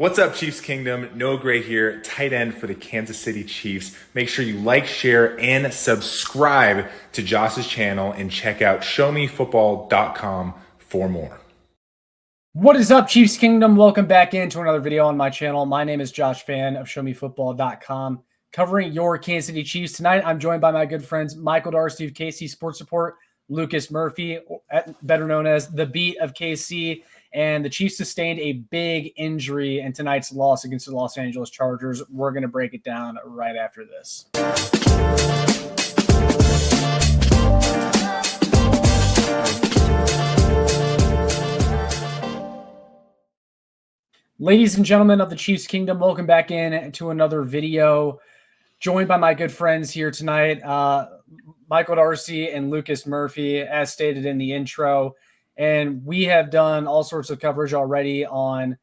What's up, Chiefs Kingdom? Noah Gray here, tight end for the Kansas City Chiefs. Make sure you like, share, and subscribe to Josh's channel and check out showmefootball.com for more. What is up, Chiefs Kingdom? Welcome back into another video on my channel. My name is Josh Fann of showmefootball.com, covering your Kansas City Chiefs. Tonight, I'm joined by my good friends Michael Darcy of KC Sports Report, Lucas Murphy, better known as the Beat of KC, and the Chiefs sustained a big injury in tonight's loss against the Los Angeles Chargers. We're going to break it down right after this. Ladies and gentlemen of the Chiefs Kingdom, welcome back in to another video. Joined by my good friends here tonight, Michael Darcy and Lucas Murphy, as stated in the intro. And we have done all sorts of coverage already on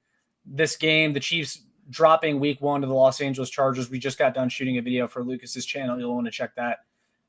this game. The Chiefs dropping week 1 to the Los Angeles Chargers. We just got done shooting a video for Lucas's channel. You'll want to check that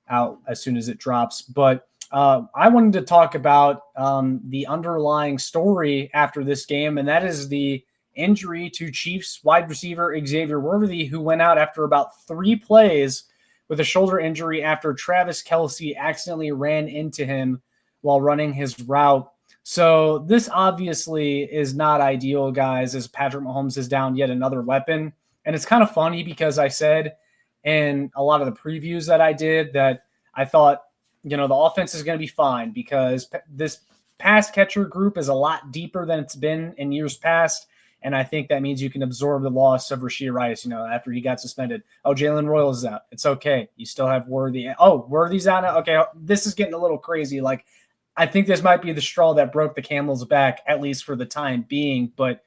out as soon as it drops. But I wanted to talk about the underlying story after this game, and that is the injury to Chiefs wide receiver Xavier Worthy, who went out after about 3 plays with a shoulder injury after Travis Kelce accidentally ran into him while running his route. So this obviously is not ideal, guys, as Patrick Mahomes is down yet another weapon. And it's kind of funny because I said in a lot of the previews that I did that I thought, the offense is going to be fine because this pass catcher group is a lot deeper than it's been in years past. And I think that means you can absorb the loss of Rashee Rice, after he got suspended. Oh, Jalen Royals is out. It's okay. You still have Worthy. Oh, Worthy's out now? Okay, this is getting a little crazy. I think this might be the straw that broke the camel's back, at least for the time being. But,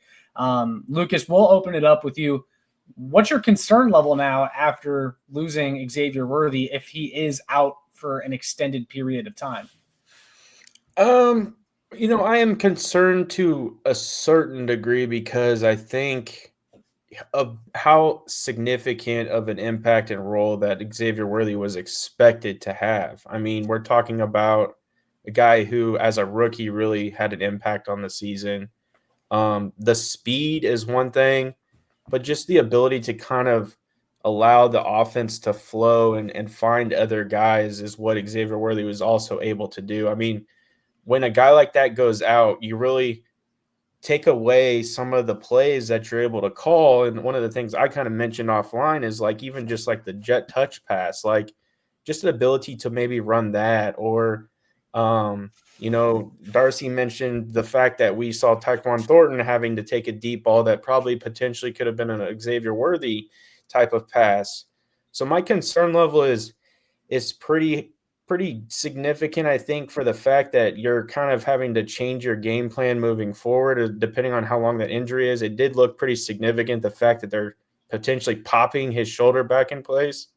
Lucas, we'll open it up with you. What's your concern level now after losing Xavier Worthy if he is out for an extended period of time? I am concerned to a certain degree because I think of how significant of an impact and role that Xavier Worthy was expected to have. I mean, we're talking about a guy who, as a rookie, really had an impact on the season. The speed is one thing, but just the ability to kind of allow the offense to flow and find other guys is what Xavier Worthy was also able to do. I mean, when a guy like that goes out, you really take away some of the plays that you're able to call. And one of the things I kind of mentioned offline is even just the jet touch pass, just the ability to maybe run that. Or, Darcy mentioned the fact that we saw Tyquan Thornton having to take a deep ball that probably potentially could have been an Xavier Worthy type of pass. So my concern level is pretty significant, I think, for the fact that you're kind of having to change your game plan moving forward, depending on how long that injury is. It did look pretty significant, the fact that they're potentially popping his shoulder back in place.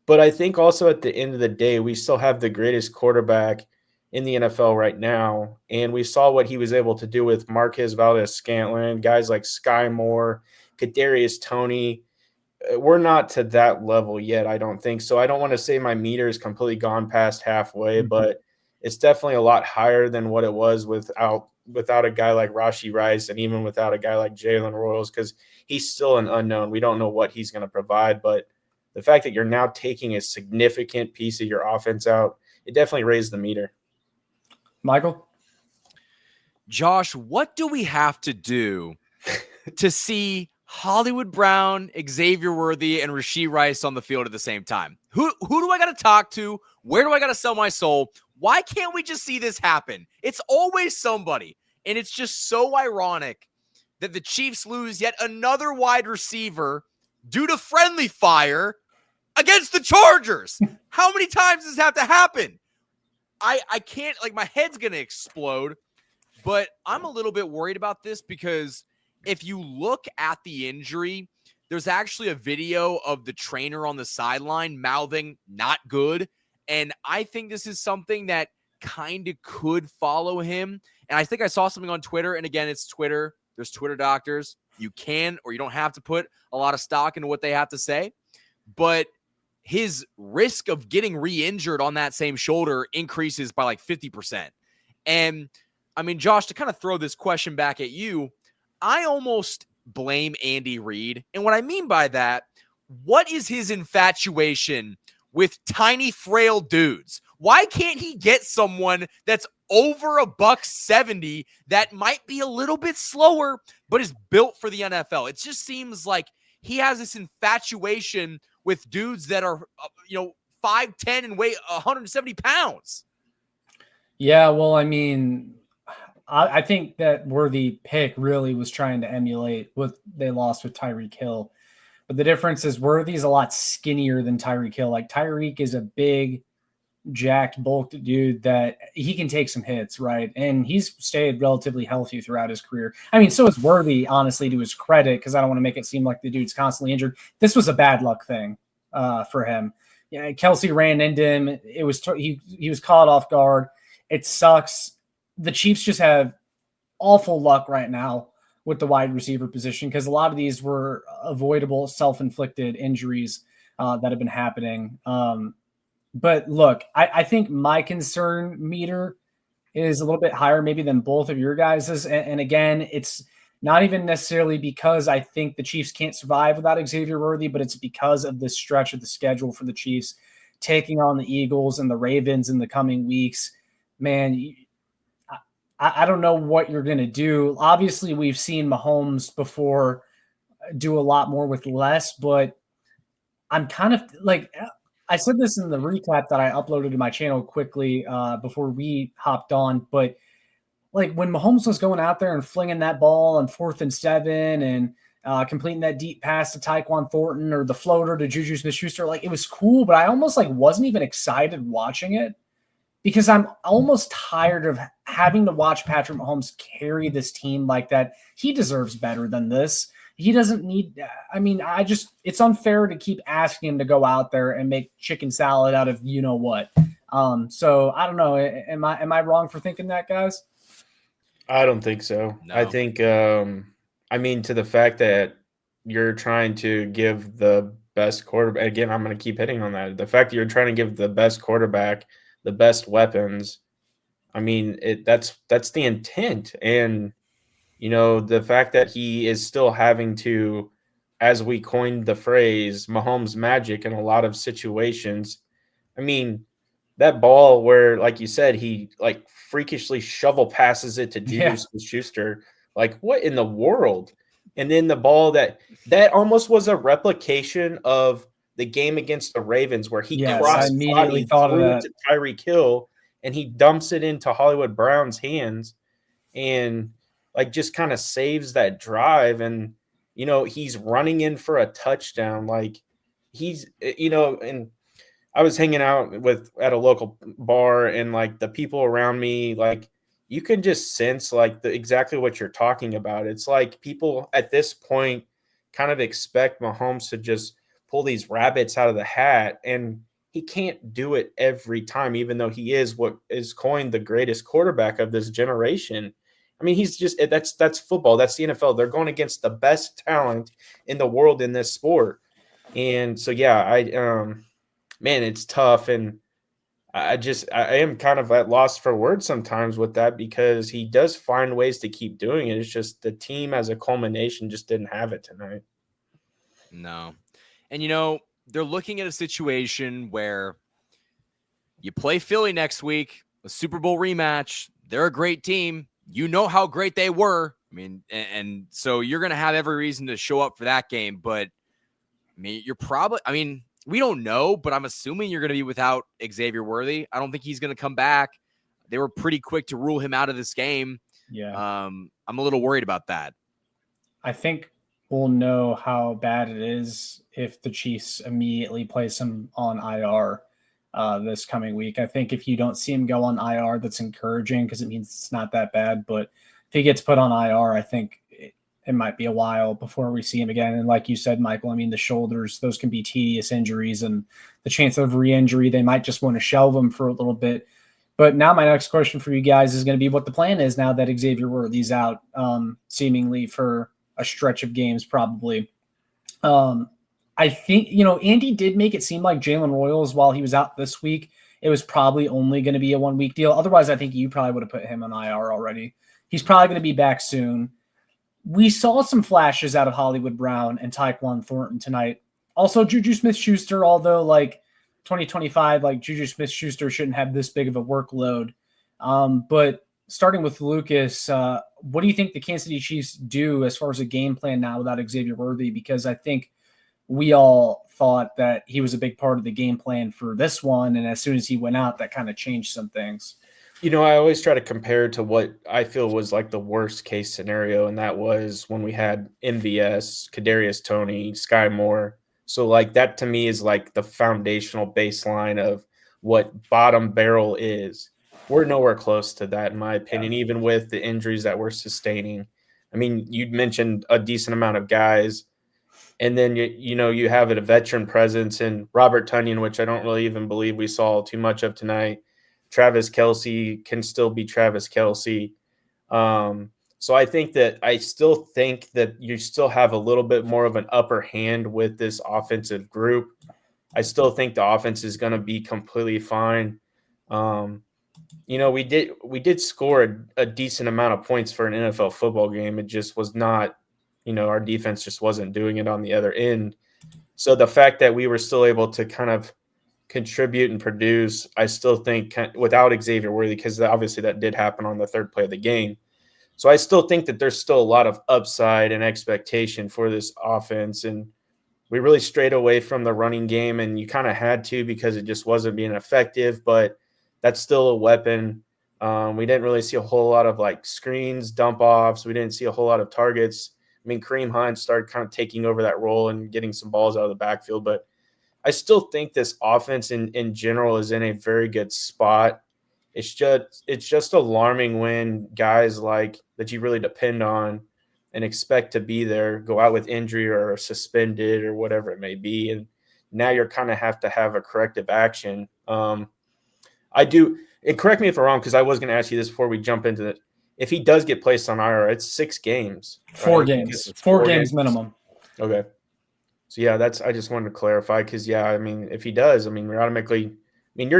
But I think also at the end of the day, we still have the greatest quarterback in the NFL right now. And we saw what he was able to do with Marquez Valdes-Scantling, guys like Sky Moore, Kadarius Toney. We're not to that level yet, I don't think. So I don't want to say my meter is completely gone past halfway, but it's definitely a lot higher than what it was without a guy like Rashee Rice and even without a guy like Jalen Royals, because he's still an unknown. We don't know what he's going to provide, but the fact that you're now taking a significant piece of your offense out, it definitely raised the meter. Michael? Josh, what do we have to do to see Hollywood Brown, Xavier Worthy, and Rashee Rice on the field at the same time? Who do I got to talk to? Where do I got to sell my soul? Why can't we just see this happen? It's always somebody. And it's just so ironic that the Chiefs lose yet another wide receiver due to friendly fire against the Chargers. How many times does this have to happen? I can't, my head's going to explode. But I'm a little bit worried about this because if you look at the injury, there's actually a video of the trainer on the sideline mouthing "not good." And I think this is something that kind of could follow him. And I think I saw something on Twitter. And again, it's Twitter. There's Twitter doctors. You can or you don't have to put a lot of stock into what they have to say. But his risk of getting re-injured on that same shoulder increases by 50%. And I mean, Josh, to kind of throw this question back at you, I almost blame Andy Reid. And what I mean by that, what is his infatuation with tiny, frail dudes? Why can't he get someone that's over $170 that might be a little bit slower, but is built for the NFL? It just seems like he has this infatuation with dudes that are, 5'10" and weigh 170 pounds. Yeah, well, I mean, I think that Worthy pick really was trying to emulate what they lost with Tyreek Hill. But the difference is Worthy is a lot skinnier than Tyreek Hill. Like Tyreek is a big, jacked, bulked dude that he can take some hits, right? And he's stayed relatively healthy throughout his career. I mean, so is Worthy, honestly, to his credit, because I don't want to make it seem like the dude's constantly injured. This was a bad luck thing for him. Yeah, Kelsey ran into him. It was he was caught off guard. It sucks. The Chiefs just have awful luck right now with the wide receiver position because a lot of these were avoidable self-inflicted injuries that have been happening. But look, I think my concern meter is a little bit higher maybe than both of your guys's. And again, it's not even necessarily because I think the Chiefs can't survive without Xavier Worthy, but it's because of this stretch of the schedule for the Chiefs taking on the Eagles and the Ravens in the coming weeks. Man, I don't know what you're going to do. Obviously, we've seen Mahomes before do a lot more with less, but I'm kind of like I said this in the recap that I uploaded to my channel quickly before we hopped on, but like when Mahomes was going out there and flinging that ball on 4th and 7 and completing that deep pass to Tyquan Thornton or the floater to Juju Smith-Schuster, like it was cool, but I almost like wasn't even excited watching it. Because I'm almost tired of having to watch Patrick Mahomes carry this team like that. He deserves better than this. He doesn't need – I mean, it's unfair to keep asking him to go out there and make chicken salad out of you-know-what. So, I don't know. Am I wrong for thinking that, guys? I don't think so. No. I think, to the fact that you're trying to give the best quarterback – again, I'm going to keep hitting on that. The fact that you're trying to give the best quarterback – the best weapons. I mean, that's the intent. And, the fact that he is still having to, as we coined the phrase, Mahomes magic in a lot of situations. I mean, that ball where, like you said, he like freakishly shovel passes it to Juju Smith-Schuster. Like, what in the world? And then the ball that almost was a replication of the game against the Ravens where he immediately thought of that to Tyreek Hill and he dumps it into Hollywood Brown's hands and like just kind of saves that drive. And, he's running in for a touchdown. Like he's, and I was hanging out at a local bar and like the people around me, like you can just sense like exactly what you're talking about. It's like people at this point kind of expect Mahomes to just pull these rabbits out of the hat, and he can't do it every time, even though he is what is coined the greatest quarterback of this generation. I mean, he's just that's football. That's the NFL. They're going against the best talent in the world in this sport. And so, man, it's tough. And I am kind of at loss for words sometimes with that because he does find ways to keep doing it. It's just the team as a culmination just didn't have it tonight. No. And, they're looking at a situation where you play Philly next week, a Super Bowl rematch. They're a great team. You know how great they were. I mean, and so you're going to have every reason to show up for that game. But, we don't know, but I'm assuming you're going to be without Xavier Worthy. I don't think he's going to come back. They were pretty quick to rule him out of this game. Yeah. I'm a little worried about that. I think we'll know how bad it is if the Chiefs immediately place him on IR this coming week. I think if you don't see him go on IR, that's encouraging because it means it's not that bad. But if he gets put on IR, I think it might be a while before we see him again. And like you said, Michael, I mean, the shoulders, those can be tedious injuries, and the chance of re-injury, they might just want to shelve him for a little bit. But now my next question for you guys is going to be what the plan is now that Xavier Worthy's out seemingly for a stretch of games probably. I think, Andy did make it seem like Jalen Royals, while he was out this week, it was probably only going to be a 1-week deal. Otherwise, I think you probably would have put him on IR already. He's probably going to be back soon. we saw some flashes out of Hollywood Brown and Tyquan Thornton tonight. Also, Juju Smith-Schuster, although like 2025, like Juju Smith-Schuster shouldn't have this big of a workload. But starting with Lucas, what do you think the Kansas City Chiefs do as far as a game plan now without Xavier Worthy? Because I think we all thought that he was a big part of the game plan for this one. And as soon as he went out, that kind of changed some things. I always try to compare to what I feel was like the worst case scenario, and that was when we had MVS, Kadarius Toney, Sky Moore. So like that to me is like the foundational baseline of what bottom barrel is. We're nowhere close to that, in my opinion, even with the injuries that we're sustaining. I mean, you'd mentioned a decent amount of guys, and then you have a veteran presence in Robert Tonyan, which I don't really even believe we saw too much of tonight. Travis Kelce can still be Travis Kelce. So I still think that you still have a little bit more of an upper hand with this offensive group. I still think the offense is going to be completely fine. We did score a decent amount of points for an NFL football game. It just was not, our defense just wasn't doing it on the other end. So the fact that we were still able to kind of contribute and produce, I still think without Xavier Worthy, because obviously that did happen on the third play of the game. So I still think that there's still a lot of upside and expectation for this offense. And we really strayed away from the running game, and you kind of had to because it just wasn't being effective, but that's still a weapon. We didn't really see a whole lot of like screens, dump offs. We didn't see a whole lot of targets. I mean, Kareem Hunt started kind of taking over that role and getting some balls out of the backfield, but I still think this offense in general is in a very good spot. It's just alarming when guys like that you really depend on and expect to be there go out with injury or suspended or whatever it may be, and now you're kind of have to have a corrective action. I do, and correct me if I'm wrong, because I was going to ask you this before we jump into it. If he does get placed on IR, it's 6 games. Right? 4 games. 4 games minimum. Okay. So, yeah, I just wanted to clarify because, yeah, I mean, if he does, I mean, we're automatically – I mean,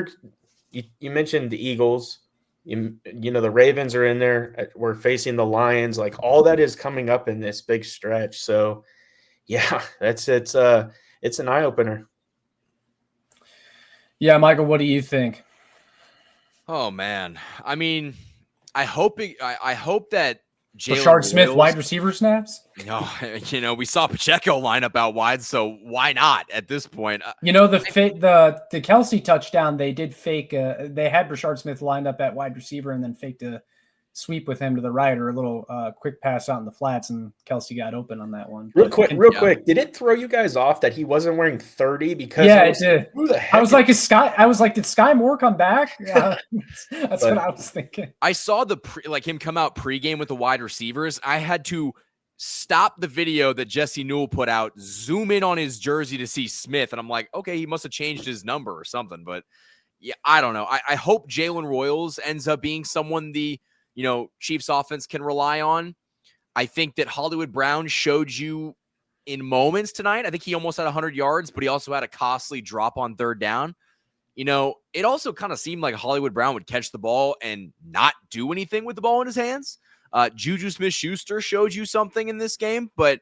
you mentioned the Eagles. The Ravens are in there. We're facing the Lions. Like, all that is coming up in this big stretch. So, yeah, it's an eye-opener. Yeah, Michael, what do you think? Oh, man. I mean, I hope that Rashard Smith wide receiver snaps? No, we saw Pacheco line up out wide, so why not at this point? The Kelce touchdown, they did fake. They had Rashard Smith lined up at wide receiver and then faked a sweep with him to the right or a little quick pass out in the flats, and Kelce got open on that one. Real quick, did it throw you guys off that he wasn't wearing 30? Because it did. Who the heck? I was like, did Sky Moore come back? Yeah, that's what I was thinking. I saw him come out pregame with the wide receivers. I had to stop the video that Jesse Newell put out, zoom in on his jersey to see Smith, and I'm like, okay, he must have changed his number or something. But yeah, I don't know. I hope Jalen Royals ends up being someone the Chiefs offense can rely on. I think that Hollywood Brown showed you in moments tonight. I think he almost had 100 yards, but he also had a costly drop on third down. It also kind of seemed like Hollywood Brown would catch the ball and not do anything with the ball in his hands. Juju Smith-Schuster showed you something in this game, but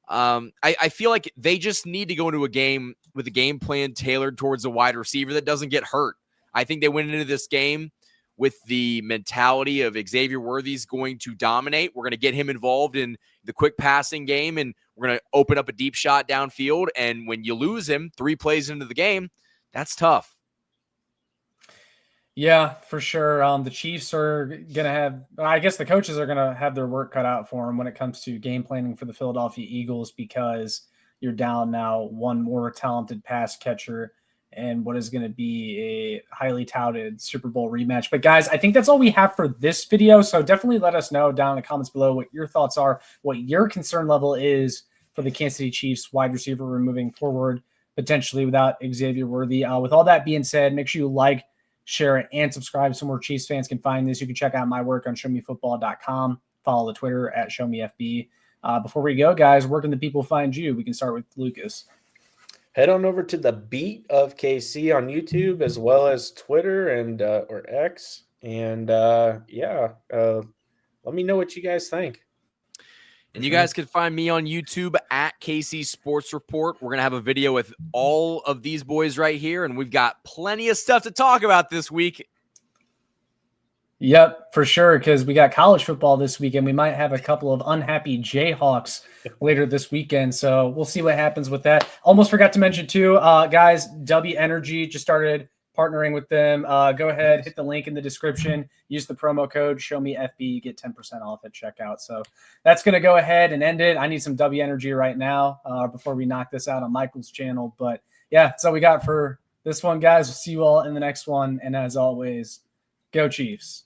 I feel like they just need to go into a game with a game plan tailored towards a wide receiver that doesn't get hurt. I think they went into this game with the mentality of Xavier Worthy's going to dominate. We're going to get him involved in the quick passing game, and we're going to open up a deep shot downfield. And when you lose him 3 plays into the game, that's tough. Yeah, for sure. The Chiefs are going to have – I guess the coaches are going to have their work cut out for them when it comes to game planning for the Philadelphia Eagles, because you're down now one more talented pass catcher and what is going to be a highly touted Super Bowl rematch. But guys, I think that's all we have for this video. So definitely let us know down in the comments below what your thoughts are, what your concern level is for the Kansas City Chiefs wide receiver room moving forward, potentially without Xavier Worthy. With all that being said, make sure you like, share, and subscribe so more Chiefs fans can find this. You can check out my work on showmefootball.com. Follow the Twitter at showmefb. Before we go, guys, where can the people find you? We can start with Lucas. Head on over to the Beat of KC on YouTube, as well as Twitter and or X. And let me know what you guys think. And you guys can find me on YouTube at KC Sports Report. We're going to have a video with all of these boys right here, and we've got plenty of stuff to talk about this week. Yep, for sure, because we got college football this weekend. We might have a couple of unhappy Jayhawks later this weekend, so we'll see what happens with that. Almost forgot to mention, too, guys, W Energy just started partnering with them. Go ahead, hit the link in the description. Use the promo code ShowMeFB. You get 10% off at checkout. So that's going to go ahead and end it. I need some W Energy right now before we knock this out on Michael's channel. But, yeah, that's all we got for this one, guys. We'll see you all in the next one. And as always, go Chiefs.